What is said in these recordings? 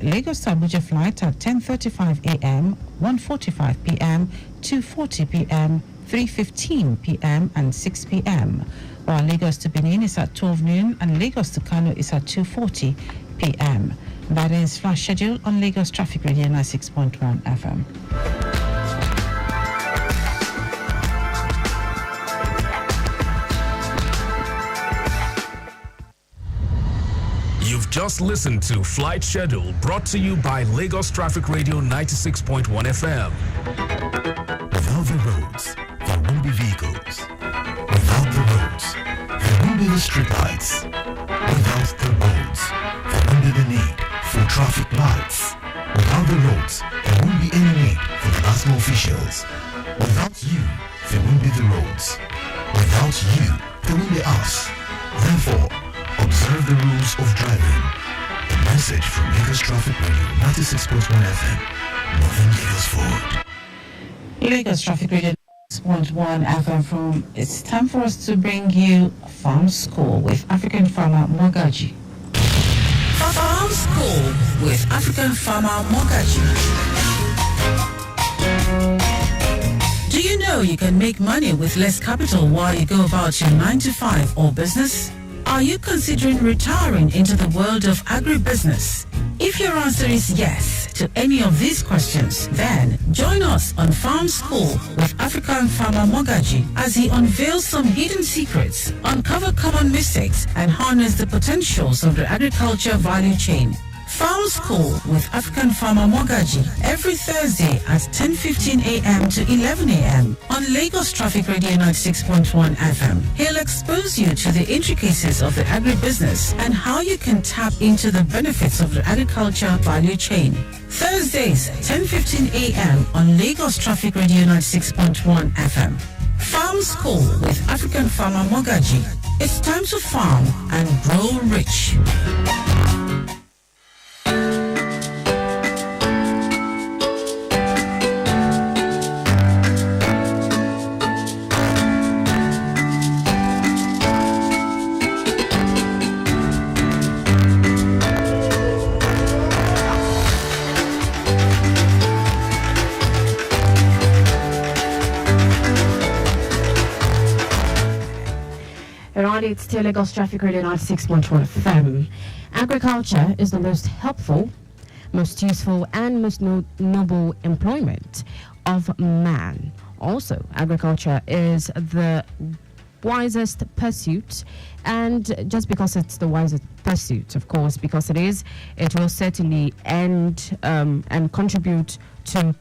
Lagos to Abuja flight at 10:35 a.m., 1:45 p.m., 2:40 p.m., 3:15 p.m. and 6 p.m. While Lagos to Benin is at 12 noon and Lagos to Kano is at 2:40 p.m. That is flash schedule on Lagos Traffic Radio 96.1 FM. You've just listened to Flight Schedule brought to you by Lagos Traffic Radio 96.1 FM. Without the roads, there won't be vehicles. Without the roads, there won't be the streetlights. Without the roads, there won't be the need for traffic lights. Without the roads, there won't be any need for the national officials. Without you, there won't be the roads. Without you, there won't be us. Therefore, observe the rules of driving. A message from Lagos Traffic Radio 96.1 FM. Moving Lagos forward. Lagos Traffic Radio 96.1 FM from. It's time for us to bring you Farm School with African farmer Mogaji. Farm School with African farmer Mogaji. Do you know you can make money with less capital while you go about your 9-to-5 or business? Are you considering retiring into the world of agribusiness? If your answer is yes to any of these questions, then join us on Farm School with African farmer Mogaji as he unveils some hidden secrets, uncover common mistakes, and harness the potentials of the agriculture value chain. Farm School with African farmer Mogaji every Thursday at 10:15 a.m. to 11 a.m. on Lagos Traffic Radio 96.1 FM. He'll expose you to the intricacies of the agribusiness and how you can tap into the benefits of the agriculture value chain. Thursdays, 10:15 a.m. on Lagos Traffic Radio 96.1 FM. Farm School with African farmer Mogaji. It's time to farm and grow rich. It's still Lagos Traffic Radio 96.1 FM. Agriculture is the most helpful, most useful, and most noble employment of man. Also, agriculture is the wisest pursuit, and just because it's the wisest pursuit, of course, because it is, it will certainly end and contribute to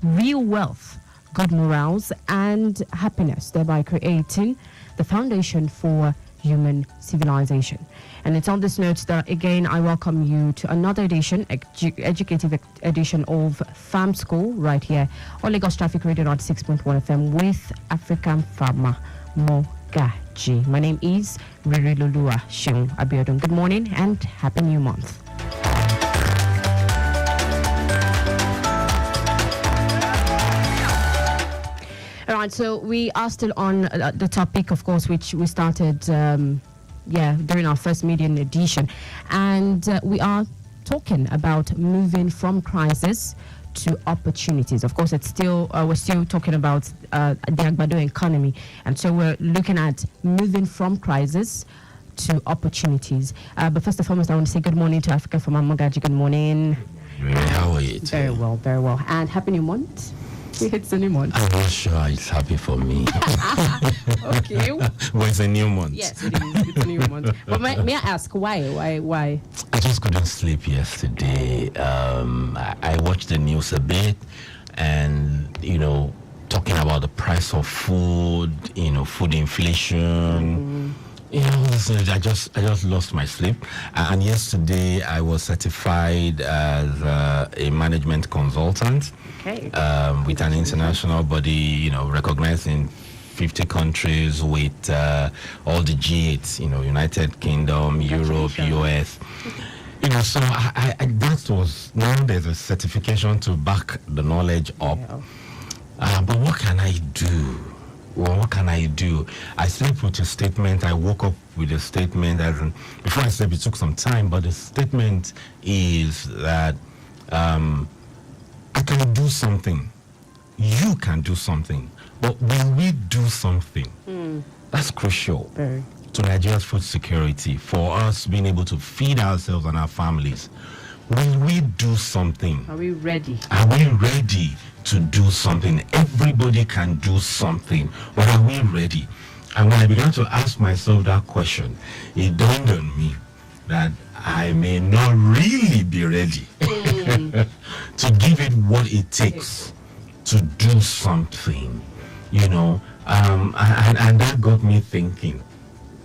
real wealth, good morals, and happiness, thereby creating the foundation for human civilization. And it's on this note that, again, I welcome you to another edition, educative edition of Farm School, right here on Lagos Traffic Radio 96.1 FM with African farmer Mogaji. My name is Riri Lulua Shion Abiodun. Good morning and happy new month. All right, so we are still on the topic, of course, which we started, during our first median edition. And we are talking about moving from crisis to opportunities. Of course, it's still we're still talking about the Agbado economy. And so we're looking at moving from crisis to opportunities. But first and foremost, I want to say good morning to Africa from Mogaji. Good morning. How are you? Very well, very well. And happy new month. It's a new month. I'm not sure it's happy for me. Okay. But it's a new month. Yes, it is. It's a new month. But may I ask why? Why? I just couldn't sleep yesterday. I watched the news a bit, and talking about the price of food, food inflation. I just lost my sleep. And yesterday I was certified as a management consultant. Okay. With an international body, recognized in 50 countries with all the G8, United Kingdom, Europe, US. So that was, now there's a certification to back the knowledge up. Yeah. But what can I do? well, what can I do? I slept with a statement. I woke up with a statement. Before I slept, it took some time, but the statement is that I can do something. You can do something. But when we do something, that's crucial to Nigeria's food security, for us being able to feed ourselves and our families. When we do something, Are we ready? are we ready to do something? Everybody can do something, but are we ready? And when I began to ask myself that question, it dawned on me that I may not really be ready to give it what it takes to do something, you know. And that got me thinking.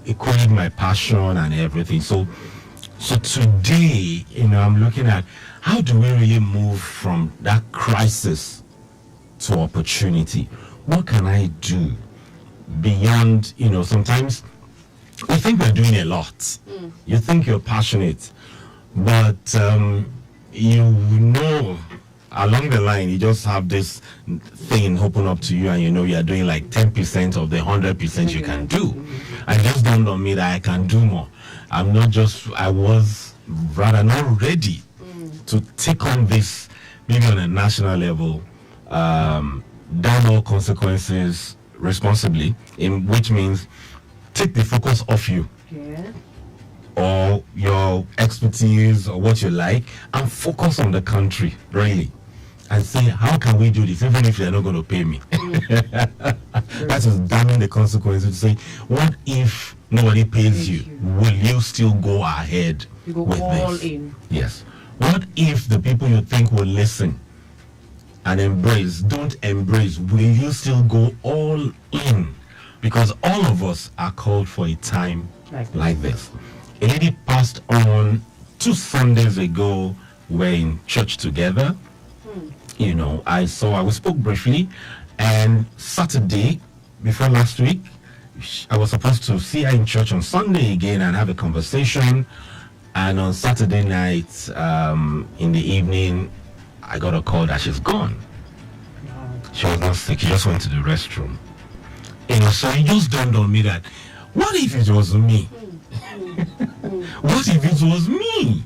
It cooled my passion and everything. So today, you know, I'm looking at how do we really move from that crisis to opportunity? What can I do beyond, you know, sometimes we think we're doing a lot. You think you're passionate, but you know along the line you just have this thing open up to you, and you know you're doing like 10% of the 100% you can do. And it just dawned on me that I can do more. I was rather not ready to take on this, maybe on a national level, down all consequences responsibly, which means take the focus off you. Yeah. Or your expertise or what you like, and focus on the country, really, and say, how can we do this even if they're not going to pay me? That is damning the consequences. To say, what if nobody pays you? Will you still go ahead You go with all this? in. Yes. What if the people you think will listen and embrace don't embrace? Will you still go all in? Because all of us are called for a time like this. A lady passed on 2 Sundays ago. We're in church together. You know, we spoke briefly, and Saturday, before last week, I was supposed to see her in church on Sunday again and have a conversation. And on Saturday night, in the evening, I got a call that she's gone. She was not sick. She just went to the restroom. You know, so it just dawned on me that, what if it was me? What if it was me?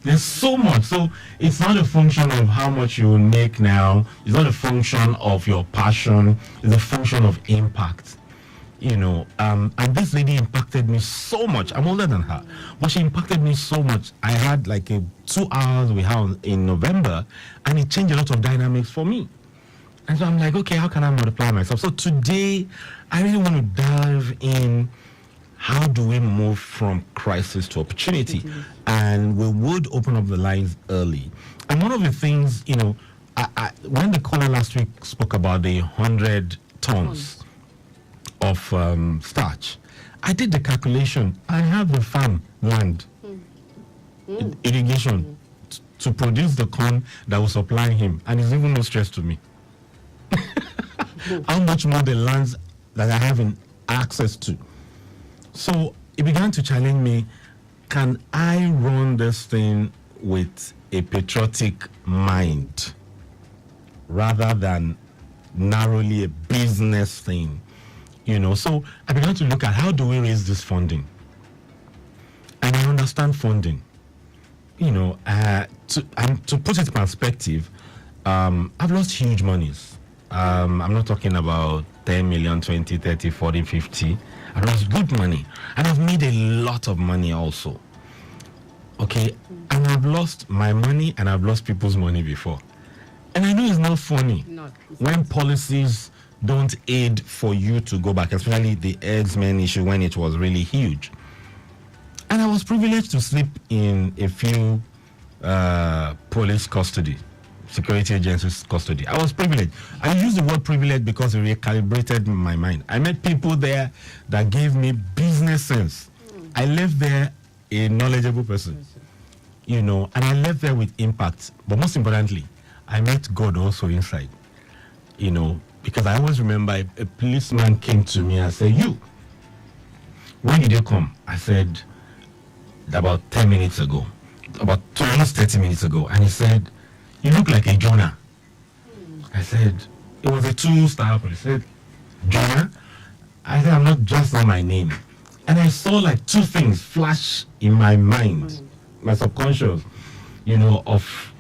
There's so much. So it's not a function of how much you will make now. It's not a function of your passion. It's a function of impact. You know, and this lady impacted me so much. I'm older than her, but she impacted me so much. I had like 2 hours we had in November, and it changed a lot of dynamics for me. And so I'm like, okay, how can I multiply myself? So today, I really want to dive in. How do we move from crisis to opportunity? And we would open up the lines early. And one of the things, you know, when the caller last week spoke about the 100 tons of starch, I did the calculation. I have the farm land, irrigation, to produce the corn that will supply him. And it's even no stress to me. How much more the lands that I have in access to. So it began to challenge me, can I run this thing with a patriotic mind rather than narrowly a business thing? You know, so I began to look at how do we raise this funding? And I understand funding. You know, to put it in perspective, I've lost huge monies. I'm not talking about 10 million, 20, 30, 40, 50. I've lost good money. And I've made a lot of money also. Okay? And I've lost my money and I've lost people's money before. And I know it's not funny when policies don't aid for you to go back, especially the X-Men issue when it was really huge. And I was privileged to sleep in a few police custody, security agencies custody. I was privileged. I use the word privilege because it recalibrated my mind. I met people there that gave me business sense. I left there a knowledgeable person, you know, and I left there with impact. But most importantly, I met God also inside, you know, because I always remember a policeman came to me and said, "You, when did you come?" I said, "About 10 minutes ago, about 30 minutes ago." And he said, "You look like a Jonah." I said, "It was a 2-star." He said, Jonah. I said, I'm not just on my name. And I saw like two things flash in my mind, my subconscious, of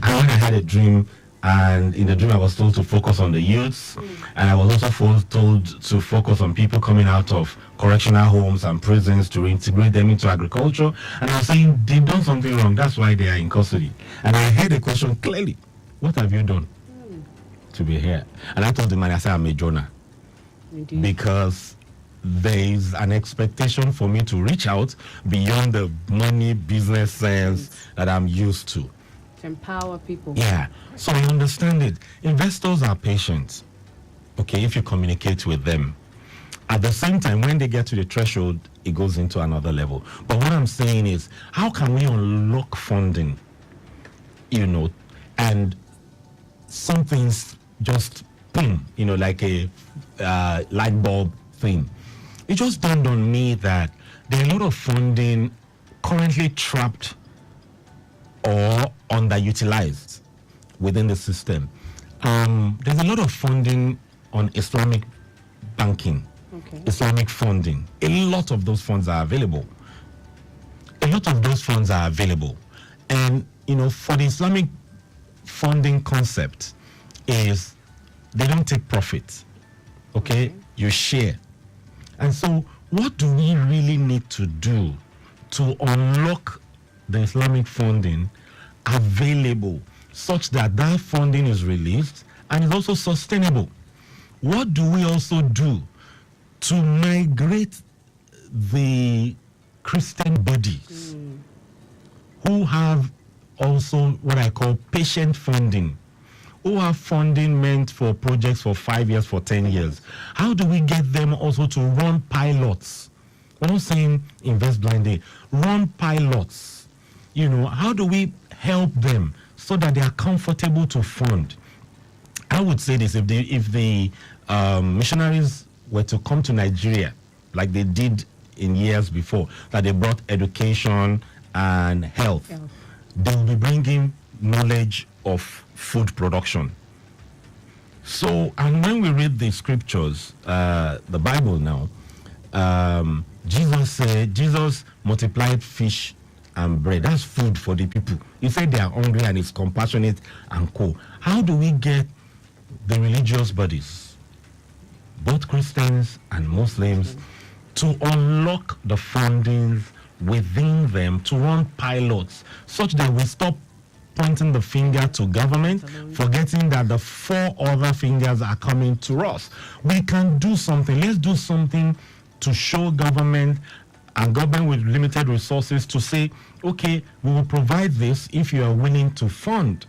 when I had a dream, and in the dream I was told to focus on the youths, and I was also told to focus on people coming out of correctional homes and prisons to reintegrate them into agriculture. And I was saying, they've done something wrong, that's why they are in custody. And I heard the question clearly, what have you done to be here? And I told the man, I said, I'm a Jonah. Indeed. Because there is an expectation for me to reach out beyond the money business sense that I'm used to. To empower people. Yeah. So I understand it. Investors are patient. Okay, if you communicate with them. At the same time, when they get to the threshold, it goes into another level. But what I'm saying is, how can we unlock funding? And something's just boom, like a light bulb thing. It just dawned on me that there are a lot of funding currently trapped or underutilized within the system. There's a lot of funding on Islamic banking, Islamic funding. A lot of those funds are available. And, for the Islamic funding concept is they don't take profit. Okay? You share. And so what do we really need to do to unlock the Islamic funding available such that that funding is released and is also sustainable? What do we also do to migrate the Christian bodies who have also what I call patient funding, who have funding meant for projects for 5 years, for 10 years? How do we get them also to run pilots? We're not saying invest blindly. Run pilots. How do we help them so that they are comfortable to fund? I would say this, if the missionaries were to come to Nigeria, like they did in years before, that they brought education and health, they will be bringing knowledge of food production. So, and when we read the scriptures, the Bible now, Jesus multiplied fish and bread. That's food for the people. He said they are hungry and he's compassionate and cool. How do we get the religious bodies, both Christians and Muslims, to unlock the fundings within them to run pilots such that we stop pointing the finger to government, forgetting that the 4 other fingers are coming to us? We can do something. Let's do something to show government, and government with limited resources, to say, okay, we will provide this if you are willing to fund,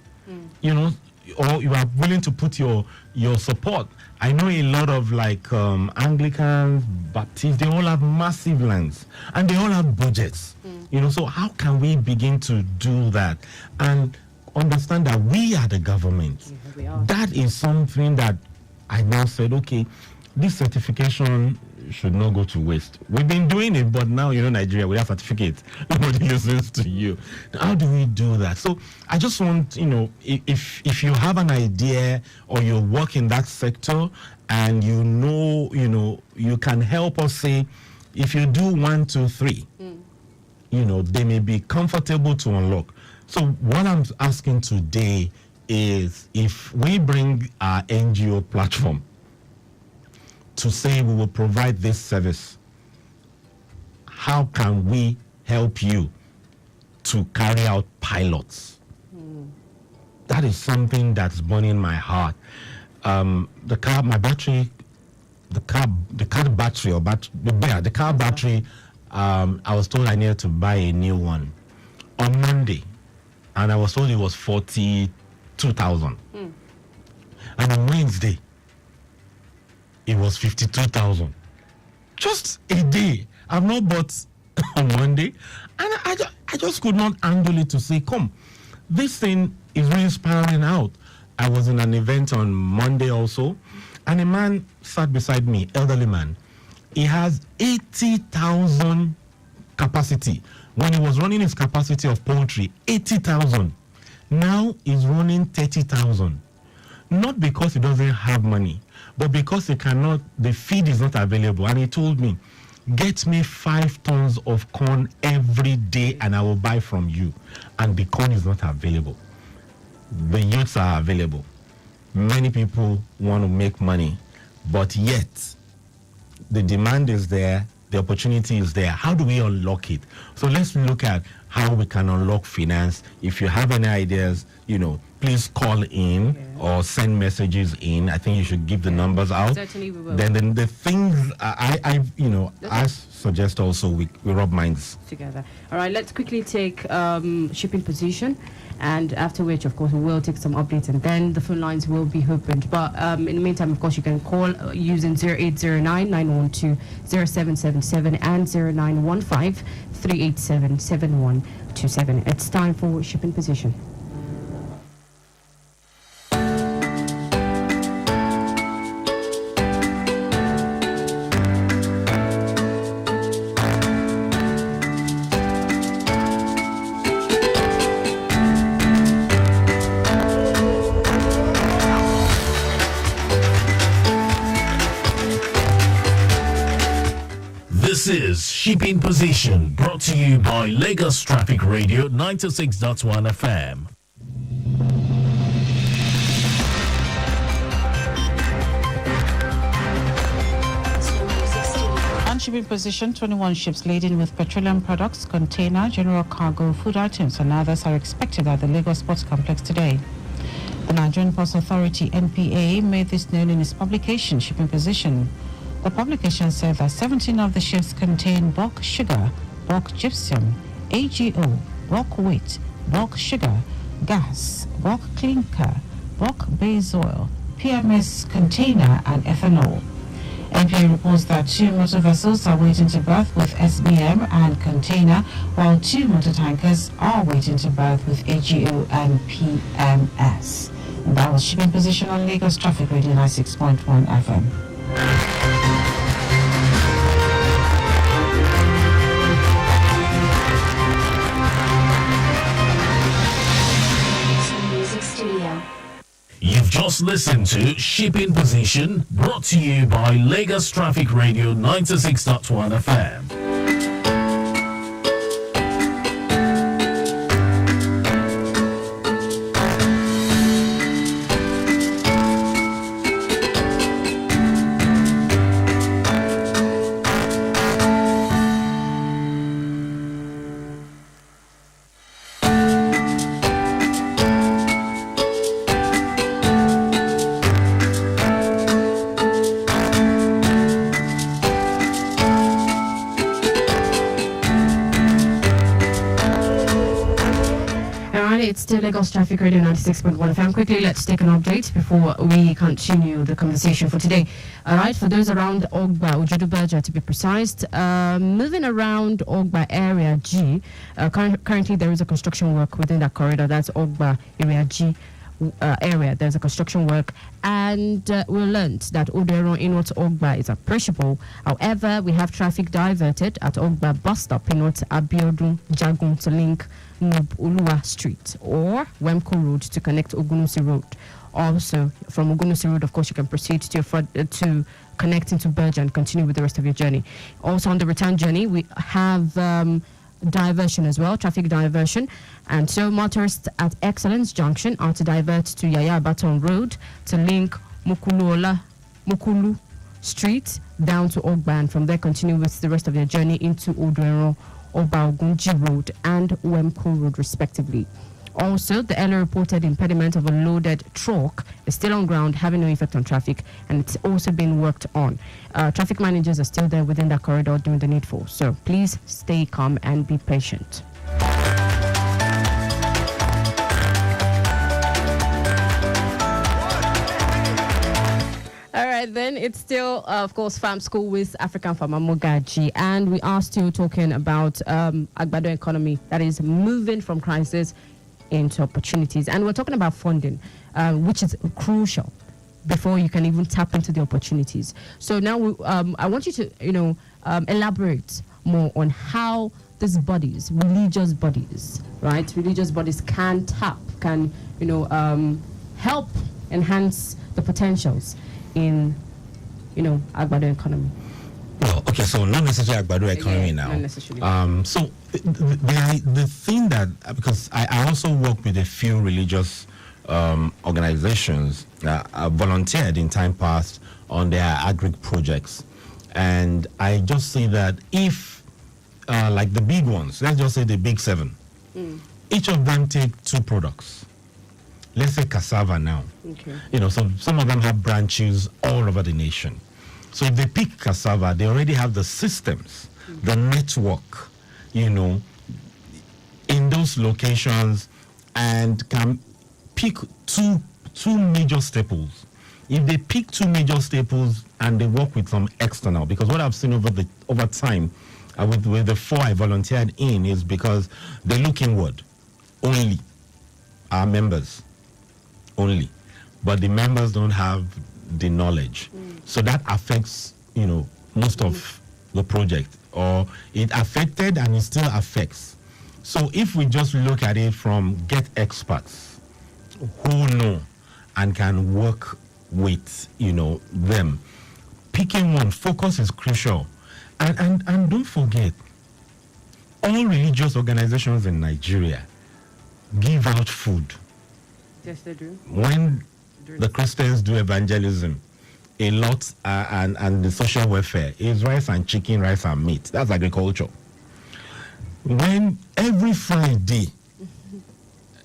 or you are willing to put your support. I know a lot of Anglicans, Baptists, they all have massive lands and they all have budgets. So how can we begin to do that and understand that we are the government? That is something that I now said, okay, this certification should not go to waste. We've been doing it, but now, Nigeria, we have certificates. Nobody listens to you. How do we do that? So I just want, if you have an idea or you work in that sector and you can help us say, if you do 1, 2, 3, they may be comfortable to unlock. So what I'm asking today is, if we bring our NGO platform to say we will provide this service, how can we help you to carry out pilots? That is something that's burning my heart. The car battery, I was told I needed to buy a new one on Monday, and I was told it was 42,000. And on Wednesday, it was 52,000. Just a day. I've not bought on Monday, and I just could not handle it to say, come, this thing is really spiraling out. I was in an event on Monday also, and a man sat beside me, elderly man. He has 80,000 capacity. When he was running his capacity of poultry, 80,000. Now he's running 30,000. Not because he doesn't have money, But because they cannot, the feed is not available. And he told me, get me 5 tons of corn every day and I will buy from you. And the corn is not available. The youths are available. Many people want to make money, but yet the demand is there, the opportunity is there. How do we unlock it? So let's look at how we can unlock finance. If you have any ideas, please call in or send messages in. I think you should give the numbers out. Certainly we will. Then the things I suggest also we rub minds together. All right, let's quickly take shipping position, and after which, of course, we will take some updates, and then the phone lines will be opened. But in the meantime, of course, you can call using 0809-912-0777 and 0915-387-7127. It's time for shipping position. This is Shipping Position, brought to you by Lagos Traffic Radio 96.1 FM. On shipping position, 21 ships laden with petroleum products, container, general cargo, food items, and others are expected at the Lagos Sports Complex today. The Nigerian Ports Authority (NPA) made this known in its publication, Shipping Position. The publication said that 17 of the ships contain bulk sugar, bulk gypsum, AGO, bulk wheat, bulk sugar, gas, bulk clinker, bulk base oil, PMS container, and ethanol. NPA reports that 2 motor vessels are waiting to berth with SBM and container, while 2 motor tankers are waiting to berth with AGO and PMS. And that was Shipping Position on Lagos Traffic Radio 96.1 FM. You've just listened to Shipping Position, brought to you by Lagos Traffic Radio 96.1 FM. It's still Lagos Traffic Radio 96.1 FM. Quickly, let's take an update before we continue the conversation for today. All right, for those around Ogba, Ojudubaja to be precise, moving around Ogba area G, currently there is a construction work within that corridor. That's Ogba area G. Area. There's a construction work, and we learned that Odero Inot Ogba is appreciable. However, we have traffic diverted at Ogba bus stop Inot Abiodun Jagun to link Uluwa Street or Wemko Road to connect Ogunusi Road. Also, from Ogunusi Road, of course, you can proceed to connect into Berger and continue with the rest of your journey. Also, on the return journey, we have diversion as well, traffic diversion, and so motorists at Excellence Junction are to divert to Yaya Baton Road to link Mukulu Street down to Ogba, and from there continue with the rest of their journey into Oduero, Oba Ogunji Road and Wemko Road respectively. Also, the earlier reported impediment of a loaded truck is still on ground, having no effect on traffic, and it's also being worked on. Traffic managers are still there within that corridor doing the needful. So please stay calm and be patient. All right, then it's still, of course, Farm School with African farmer Mogaji, and we are still talking about Agbado economy that is moving from crisis into opportunities, and we're talking about funding, which is crucial before you can even tap into the opportunities. So now I want you to elaborate more on how these bodies, religious bodies can help enhance the potentials in, Agbado economy? Well, okay, so not necessarily Agbado economy Yeah, now. not necessarily. So the thing that, because I also work with a few religious organizations that volunteered in time past on their agri projects, and I just say that if like the big ones, let's just say the big 7, each of them take 2 products. Let's say cassava now. Okay. So some of them have branches all over the nation. So if they pick cassava, they already have the systems, the network, in those locations, and can pick two major staples. If they pick 2 major staples and they work with some external, because what I've seen over time with the 4 I volunteered in is because they look inward only, our members only, but the members don't have the knowledge. So that affects, most of the project, or it affected and it still affects. So if we just look at it from get experts who know and can work with, them, picking one, focus is crucial. And don't forget, all religious organizations in Nigeria give out food. Yes, they do. When the Christians do evangelism, a lot and the social welfare is rice and chicken, rice and meat. That's agriculture. When every Friday,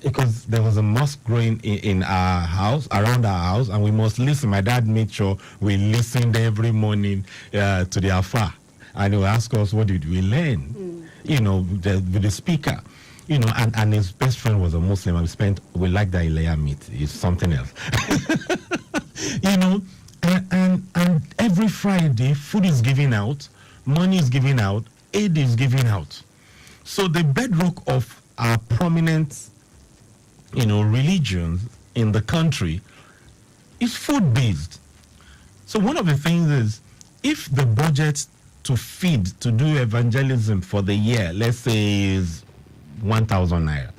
because there was a mosque growing in our house, around our house, and we must listen. My dad made sure we listened every morning to the Alpha, and he would ask us, what did we learn? With the speaker. And his best friend was a Muslim. We like that Ilaya meat. It's something else. And every Friday, food is given out, money is given out, aid is given out. So the bedrock of our prominent, religions in the country is food-based. So one of the things is, if the budget to feed, to do evangelism for the year, let's say is 1,000 naira,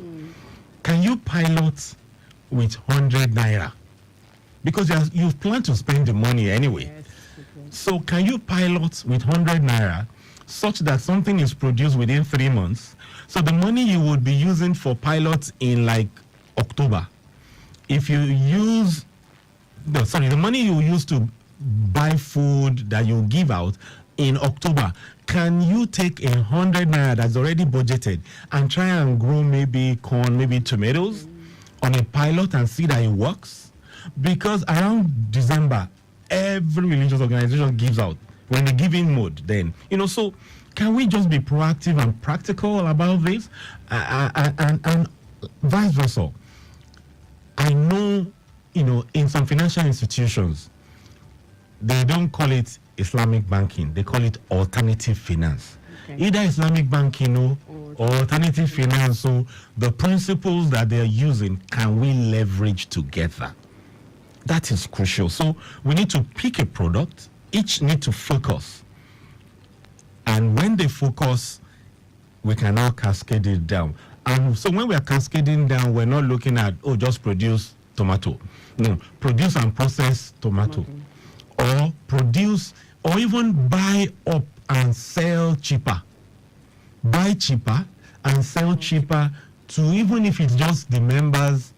can you pilot with 100 naira? Because you've planned to spend the money anyway. Yes, okay. So can you pilot with 100 naira such that something is produced within 3 months? So the money you would be using for pilots in like October, if you use, the money you use to buy food that you give out in October, can you take 100 naira that's already budgeted and try and grow maybe corn, maybe tomatoes on a pilot and see that it works? Because around December, every religious organization gives out when they give in mode. Then, so can we just be proactive and practical about this, and vice versa? I know, in some financial institutions, they don't call it Islamic banking; they call it alternative finance. Okay. Either Islamic banking or alternative finance. So the principles that they're using, can we leverage together? That is crucial. So we need to pick a product, each need to focus. And when they focus, we can now cascade it down. And so when we are cascading down, we're not looking at, just produce tomato. No, produce and process tomato. Or produce, or even buy up and sell cheaper. Buy cheaper and sell cheaper to, even if it's just the members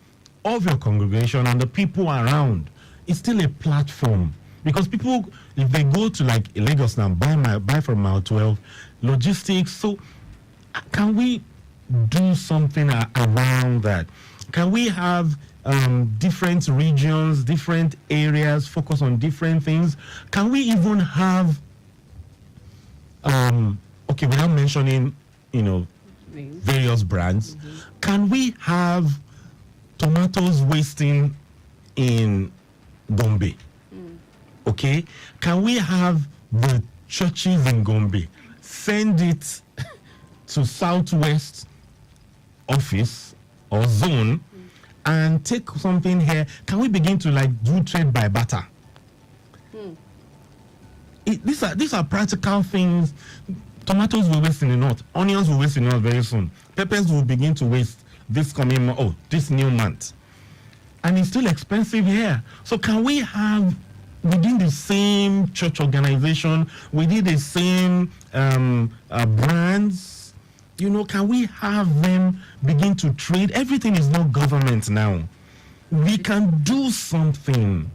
of your congregation and the people around. It's still a platform, because people, if they go to like Lagos now, buy from Mile 12, logistics. So can we do something around that? Can we have different regions, different areas, focus on different things? Can we even have without mentioning various brands, can we have tomatoes wasting in Gombe? Okay, can we have the churches in Gombe send it to Southwest office or zone and take something here? Can we begin to do trade by barter? These are practical things. Tomatoes will waste in the north, onions will waste in the north very soon, peppers will begin to waste this new month, and it's still expensive here. So can we have within the same church organization, within the same brands. Can we have them begin to trade? Everything is not government now. We can do something,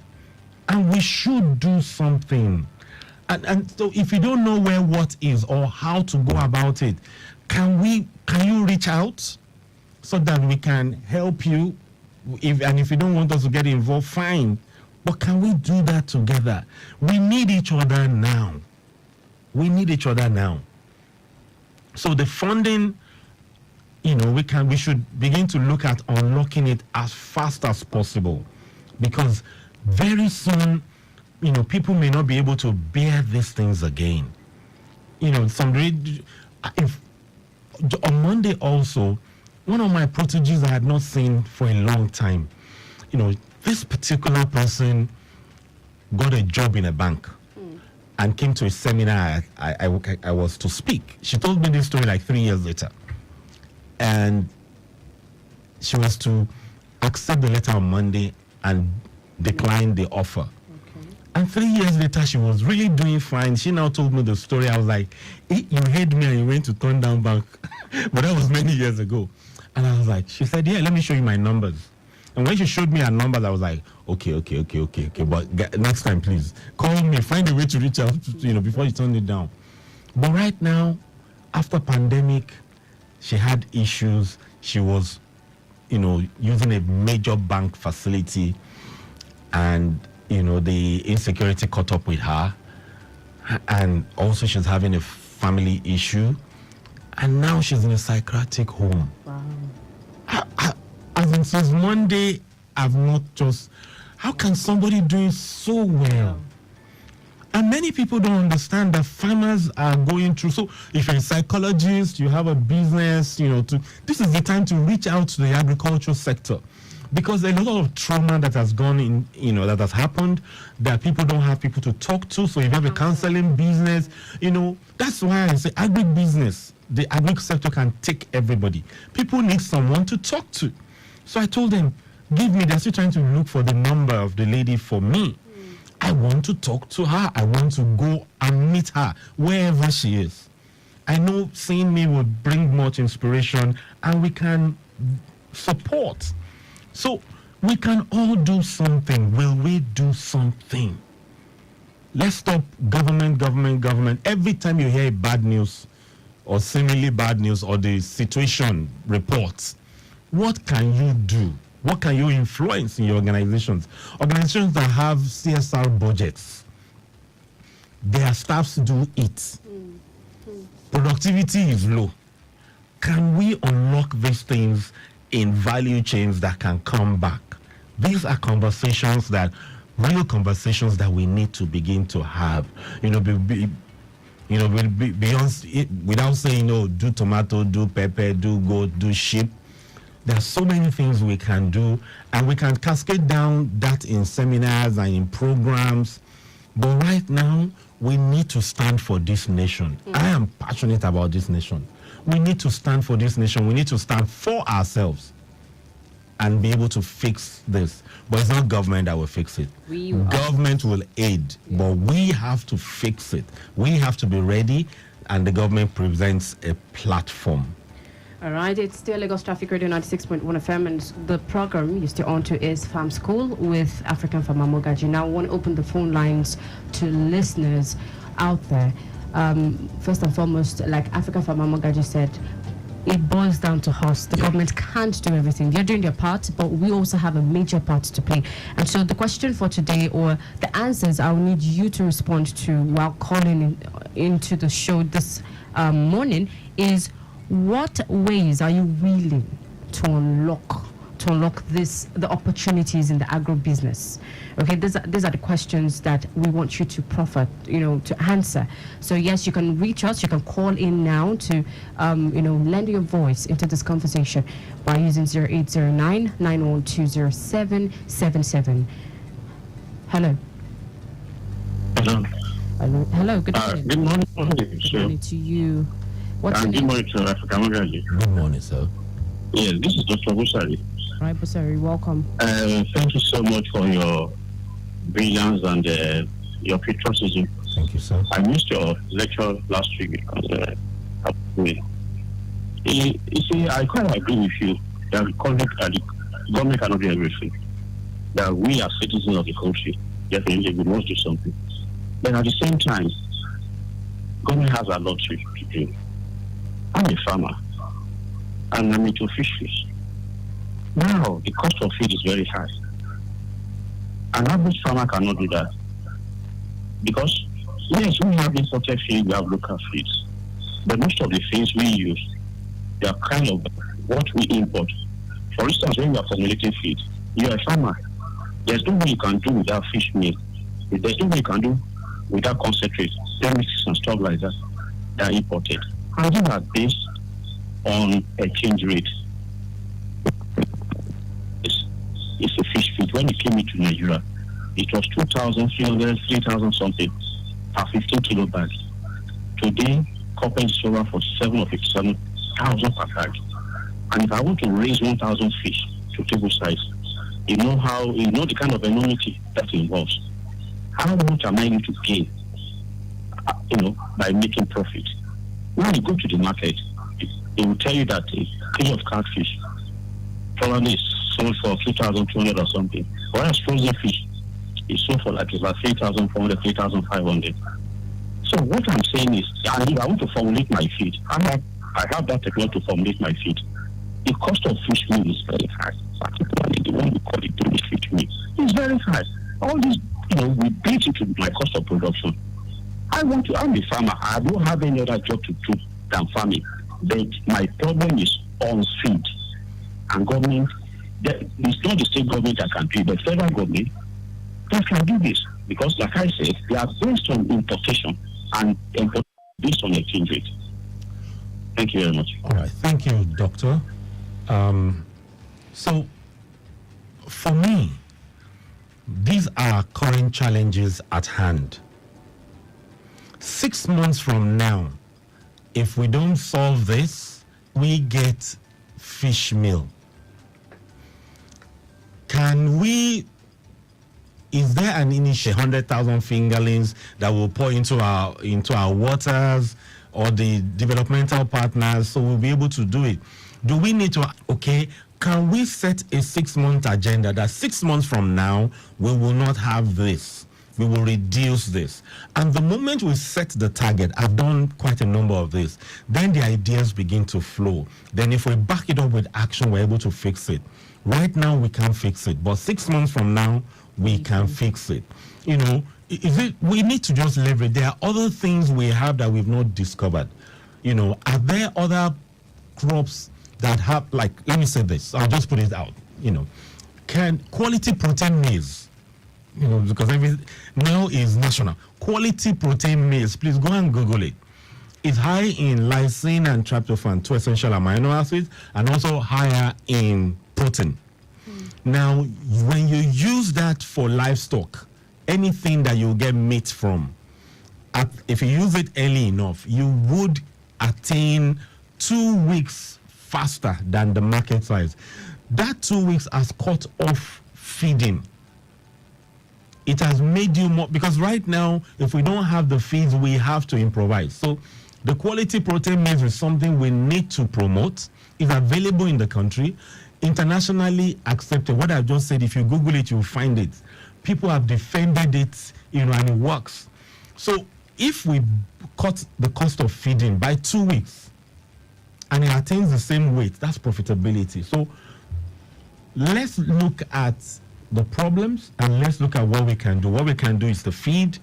and we should do something. And so if you don't know where what is or how to go about it, can you reach out so that we can help you? If you don't want us to get involved, fine. But can we do that together? We need each other now. So the funding, we should begin to look at unlocking it as fast as possible, because very soon, people may not be able to bear these things again. If on Monday also, one of my proteges I had not seen for a long time, this particular person got a job in a bank and came to a seminar I was to speak. She told me this story like 3 years later. And she was to accept the letter on Monday and decline the offer. And 3 years later, she was really doing fine. She now told me the story. I was like, you heard me and you went to turn down bank. But that was many years ago. And I was like, she said, yeah, let me show you my numbers. And when she showed me her numbers, I was like, okay. But next time, please, call me, find a way to reach out, before you turn it down. But right now, after pandemic, she had issues. She was, using a major bank facility, and the insecurity caught up with her, and also she's having a family issue, and now she's in a psychiatric home. Wow. As in since Monday, I've not just. How can somebody do it so well? And many people don't understand that farmers are going through. So if you're a psychologist, you have a business, this is the time to reach out to the agricultural sector. Because a lot of trauma that has gone in, that has happened, that people don't have people to talk to. So if you have a counseling business, that's why I say agribusiness, the agri sector can take everybody. People need someone to talk to. So I told them, they're still trying to look for the number of the lady for me. I want to talk to her. I want to go and meet her wherever she is. I know seeing me will bring much inspiration, and we can support. So we can all do something. Will we do something? Let's stop government. Every time you hear bad news or seemingly bad news or the situation reports, what can you do? What can you influence in your organizations? Organizations that have CSR budgets, their staffs do it. Productivity is low. Can we unlock these things in value chains that can come back? These are real conversations that we need to begin to have. Beyond, without saying, do tomato, do pepper, do goat, do sheep. There are so many things we can do, and we can cascade down that in seminars and in programs. But right now, we need to stand for this nation. I am passionate about this nation. We need to stand for this nation. We need to stand for ourselves and be able to fix this. But it's not government that will fix it. Government will aid, but we have to fix it. We have to be ready, and the government presents a platform. All right, it's still Lagos Traffic Radio 96.1 FM, and the program you're still on to is Farm School with African farmer Mogaji. Now, I want to open the phone lines to listeners out there. First and foremost, like African farmer Mogaji said, it boils down to us. The government can't do everything. They're doing their part, but we also have a major part to play. And so the question for today, or the answers I will need you to respond to while calling into the show this morning is, what ways are you willing to unlock the opportunities in the agro business? Okay, these are the questions that we want you to proffer, to answer. So yes, you can reach us. You can call in now to, lend your voice into this conversation by using 0809-9120777. Hello. Hello. Good morning. Good morning. Good morning to you. What's your name? Good morning to Africa Mogaji. Good morning, sir. Yes, this is Dr. Busari. Right, Busari, welcome. Thank you so much for your brilliance and your patriotism. Thank you, sir. I missed your lecture last week because you see, I quite agree with you that the government cannot do everything. That we as citizens of the country, definitely we must do something. But at the same time, government has a lot to do. I'm a farmer and I'm into fisheries. Now, the cost of feed is very high. An average farmer cannot do that. Because, yes, we have imported feed, we have local feeds. But most of the things we use, they are kind of what we import. For instance, when we are formulating feed, you are a farmer. There's no way you can do without fish meal. There's no way you can do without concentrate, premixes and stuff like that are imported. And these are based on exchange rate. It's a fish feed. When it came into Nigeria, it was 2,300, 3,000 something per 15 kilo bag. Today, copper is over for 7 or 57,000 per bag. And if I want to raise 1,000 fish to table size, you know the kind of enormity that involves. How much am I going to gain, by making profit? When you go to the market, they will tell you that a kilo of catfish probably is sold for 2,200 or something. Whereas frozen fish is sold for like about 3,400, 3,500. So what I'm saying is, if I want to formulate my feed, I have that technology to formulate my feed. The cost of fish meal is very high, particularly the one we call it British fish meal. It's very high. All this, we built into my cost of production. I'm a farmer. I don't have any other job to do than farming. But my problem is on feed. And government, it's not the state government that can do it, but federal government that can do this. Because like I said, they are based on importation and based on exchange rate. Thank you very much. All right. Thank you, Doctor. So, for me, these are current challenges at hand. 6 months from now, if we don't solve this, we get fish meal. Is there an initial 100,000 fingerlings that will pour into our waters or the developmental partners so we'll be able to do it? Do we need to, can we set a 6-month agenda that 6 months from now, we will not have this? We will reduce this. And the moment we set the target, I've done quite a number of this, then the ideas begin to flow. Then if we back it up with action, we're able to fix it. Right now, we can't fix it. But 6 months from now, we can fix it. We need to just leverage. There are other things we have that we've not discovered. Are there other crops that have, like, let me say this, I'll just put it out, can quality protein maize, because now is national. Quality protein maize, please go and Google it. It's high in lysine and tryptophan, 2 essential amino acids, and also higher in protein. Now, when you use that for livestock, anything that you get meat from, if you use it early enough, you would attain 2 weeks faster than the market size. That 2 weeks has cut off feeding. It has made you more, because right now, if we don't have the feeds, we have to improvise. So the quality protein maize is something we need to promote. It's available in the country, internationally accepted. What I've just said, if you Google it, you'll find it. People have defended it, and it works. So if we cut the cost of feeding by 2 weeks, and it attains the same weight, that's profitability. So let's look at the problems and let's look at what we can do. What we can do is the feed.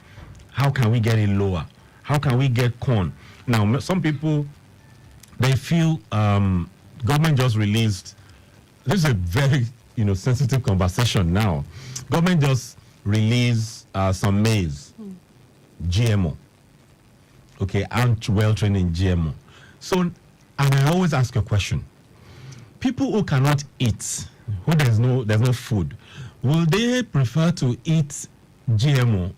How can we get it lower? How can we get corn? Now, some people, they feel government just released, this is a very sensitive conversation now. Government just released some maize, GMO. Aren't well trained in GMO. So, and I always ask a question. People who cannot eat, who there's no food, will they prefer to eat GMO?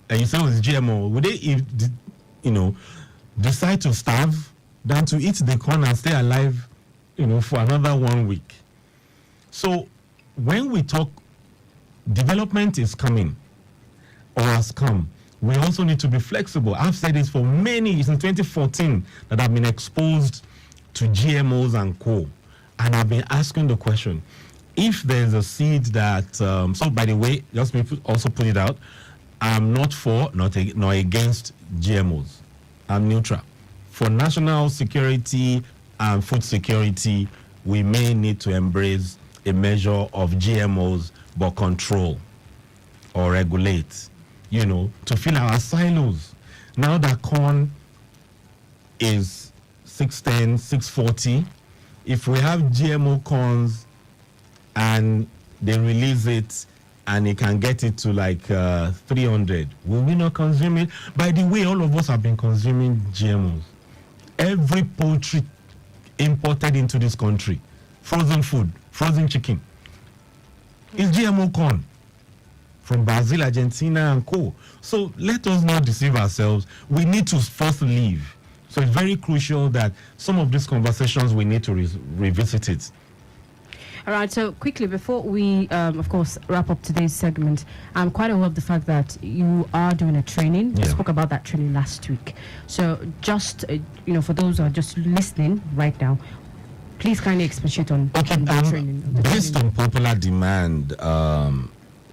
And you say it's GMO. Would they, decide to starve than to eat the corn and stay alive, for another 1 week? So when we talk development is coming or has come. We also need to be flexible. I've said this for many years, since 2014, that I've been exposed to GMOs and co. And I've been asking the question, if there's a seed that, so by the way, just me also put it out, I'm not for, nor against GMOs. I'm neutral. For national security and food security, we may need to embrace a measure of GMOs, but control or regulate, to fill our silos. Now that corn is 610, 640, if we have GMO corns and they release it and it can get it to like 300, will we not consume it? By the way, all of us have been consuming GMOs. Every poultry imported into this country, frozen food, frozen chicken, is GMO corn from Brazil, Argentina, and co. So let us not deceive ourselves. We need to first live. So it's very crucial that some of these conversations, we need to revisit it. All right, so quickly, before we, of course, wrap up today's segment, I'm quite aware of the fact that you are doing a training. You spoke about that training last week. So just, for those who are just listening right now, please kindly expatiate on the training. Based on popular demand,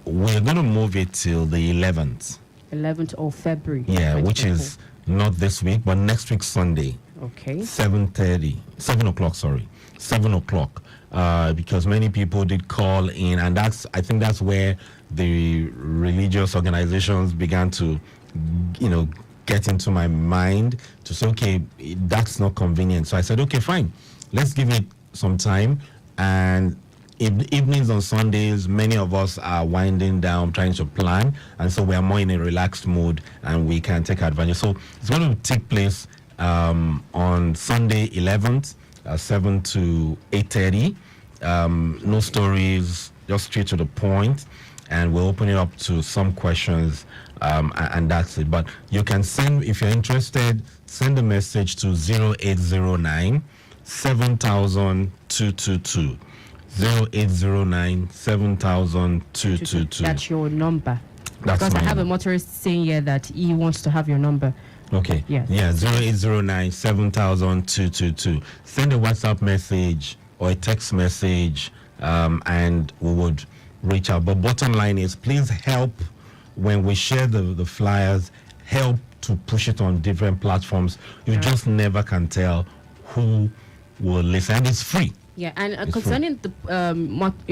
we're going to move it till the 11th. 11th of February. Yeah, which is not this week, but next week, Sunday. Okay. 7 o'clock. Because many people did call in, and I think that's where the religious organizations began to, get into my mind to say, okay, that's not convenient. So I said, okay, fine, let's give it some time. And evenings on Sundays, many of us are winding down, trying to plan, and so we are more in a relaxed mood, and we can take advantage. So it's going to take place on Sunday 11th, 7 to 8:30. No stories, just straight to the point, and we'll open it up to some questions, and that's it. But you can send, if you're interested, send a message to 0809 7222. 0809 7222. That's your number. That's because I have a number. motorist saying here that he wants to have your number. Okay. Yes. Yeah, 0809 7222. Send a WhatsApp message or a text message, and we would reach out. But bottom line is, please help when we share the flyers, help to push it on different platforms. You just never can tell who will listen. And it's free. Yeah, and concerning the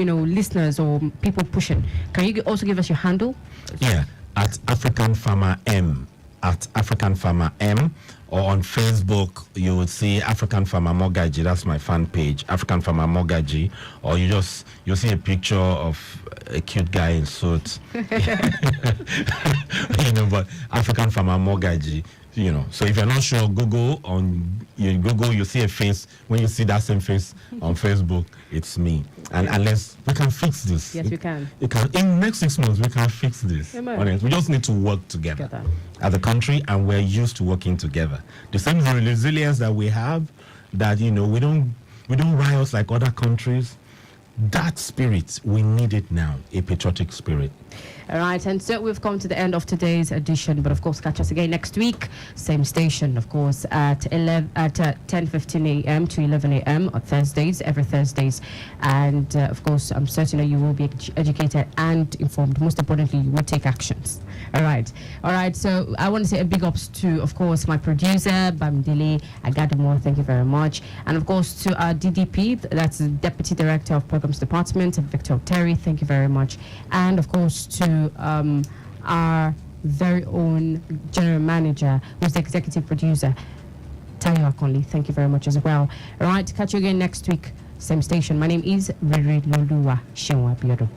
listeners or people pushing, can you also give us your handle? Yeah, at African Farmer M. At African Farmer M, or on Facebook, you would see African Farmer Mogaji. That's my fan page, African Farmer Mogaji. Or you'll see a picture of a cute guy in suit. But African Farmer Mogaji. So if you're not sure, Google, you see a face. When you see that same face on Facebook, it's me. And unless we can fix this. Yes, we can. In the next 6 months, we can fix this. We just need to work together as a country, and we're used to working together. The same resilience that we have, that we don't riot like other countries. That spirit, we need it now, a patriotic spirit. All right, and so we've come to the end of today's edition, but of course, catch us again next week, same station, of course, at 10:15 a.m. to 11 a.m. on Thursdays, every Thursdays, and of course, I'm certain that you will be educated and informed. Most importantly, you will take actions. All right. So I want to say a big ups to, of course, my producer Bamdele Agadamo. Thank you very much, and of course to our DDP, that's the Deputy Director of Programs Department, Victor Terry. Thank you very much, and of course to our very own General Manager, who's the Executive Producer, Tayo Akonli. Thank you very much as well. All right, catch you again next week, same station. My name is Riri Loluwa Shenwa Biodo.